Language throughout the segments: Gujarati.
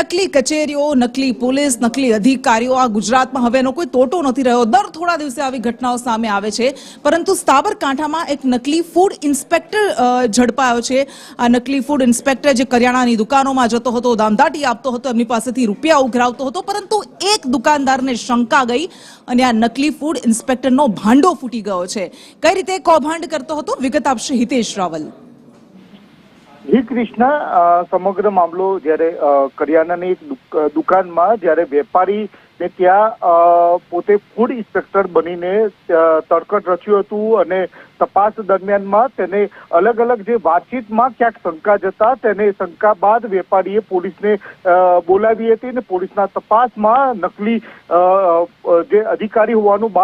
નકલી કચેરીઓ, નકલી પોલીસ, નકલી અધિકારીઓ આ ગુજરાતમાં હવેનો કોઈ તોટો નથી રહ્યો। દર થોડા દિવસે આવી ઘટનાઓ સામે આવે છે, પરંતુ સાબરકાંઠામાં એક નકલી ફૂડ ઇન્સ્પેક્ટર ઝડપાયો છે। આ નકલી ફૂડ ઇન્સ્પેક્ટર જે કરિયાણાની દુકાનોમાં જતો હતો, દામદાટી આપતો હતો, એમની પાસેથી રૂપિયા ઉઘરાવતો હતો, પરંતુ એક દુકાનદારને શંકા ગઈ અને આ નકલી ફૂડ ઇન્સ્પેક્ટરનો ભાંડો ફૂટી ગયો છે। કઈ રીતે કૌભાંડ કરતો હતો, વિગત આપશે હિતેશ રાવલ। જી કૃષ્ણ, સમગ્ર મામલો જ્યારે કરિયાણાની એક દુકાનમાં જ્યારે વેપારી ને ત્યાં પોતે ફૂડ ઇન્સ્પેક્ટર બનીને તડકડ રચ્યું હતું અને તપાસ દરમિયાનમાં તેને અલગ અલગ જે વાતચીતમાં ક્યાંક શંકા જતા તેને શંકા બાદ વેપારીએ પોલીસને બોલાવી હતી અને પોલીસના તપાસમાં નકલી જે અધિકારી હોવાનું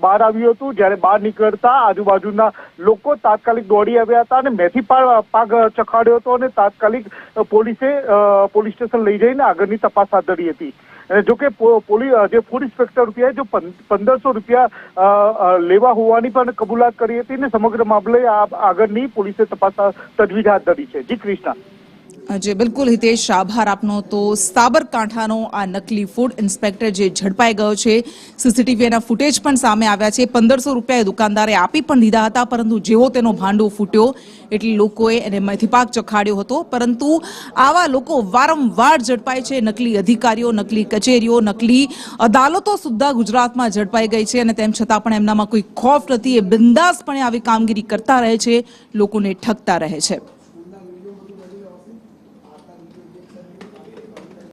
બહાર આવ્યું હતું। જ્યારે બહાર નીકળતા આજુબાજુના લોકો તાત્કાલિક દોડી આવ્યા હતા અને મેથી પાક ચખાડ્યો હતો અને તાત્કાલિક પોલીસે પોલીસ સ્ટેશન લઈ જઈને આગળની તપાસ હાથ ધરી હતી। જોકે જે ફૂડ ઇન્સ્પેક્ટર રૂપિયા જો 1500 રૂપિયા લેવા હોવાની પણ કબૂલાત કરી હતી ને સમગ્ર મામલે આગળની પોલીસે તપાસ તજવીજ હાથ ધરી છે। જી કૃષ્ણ। જી બિલકુલ હિતેશ, આભાર આપનો। તો સાબરકાંઠાનો આ નકલી ફૂડ ઇન્સ્પેક્ટર જે ઝડપાઈ ગયો છે, સીસીટીવીના ફૂટેજ પણ સામે આવ્યા છે। 1500 રૂપિયા દુકાનદારે આપી પણ દીધા હતા, પરંતુ જેવો તેનો ભાંડો ફૂટ્યો એટલે લોકોએ એને મેથી પાક ચખાડ્યો હતો। પરંતુ આવા લોકો વારંવાર ઝડપાય છે। નકલી અધિકારીઓ, નકલી કચેરીઓ, નકલી અદાલતો સુદ્ધા ગુજરાતમાં ઝડપાઈ ગઈ છે અને તેમ છતાં પણ એમનામાં કોઈ ખોફ નથી। એ બિંદાસપણે આવી કામગીરી કરતા રહે છે, લોકોને ઠગતા રહે છે।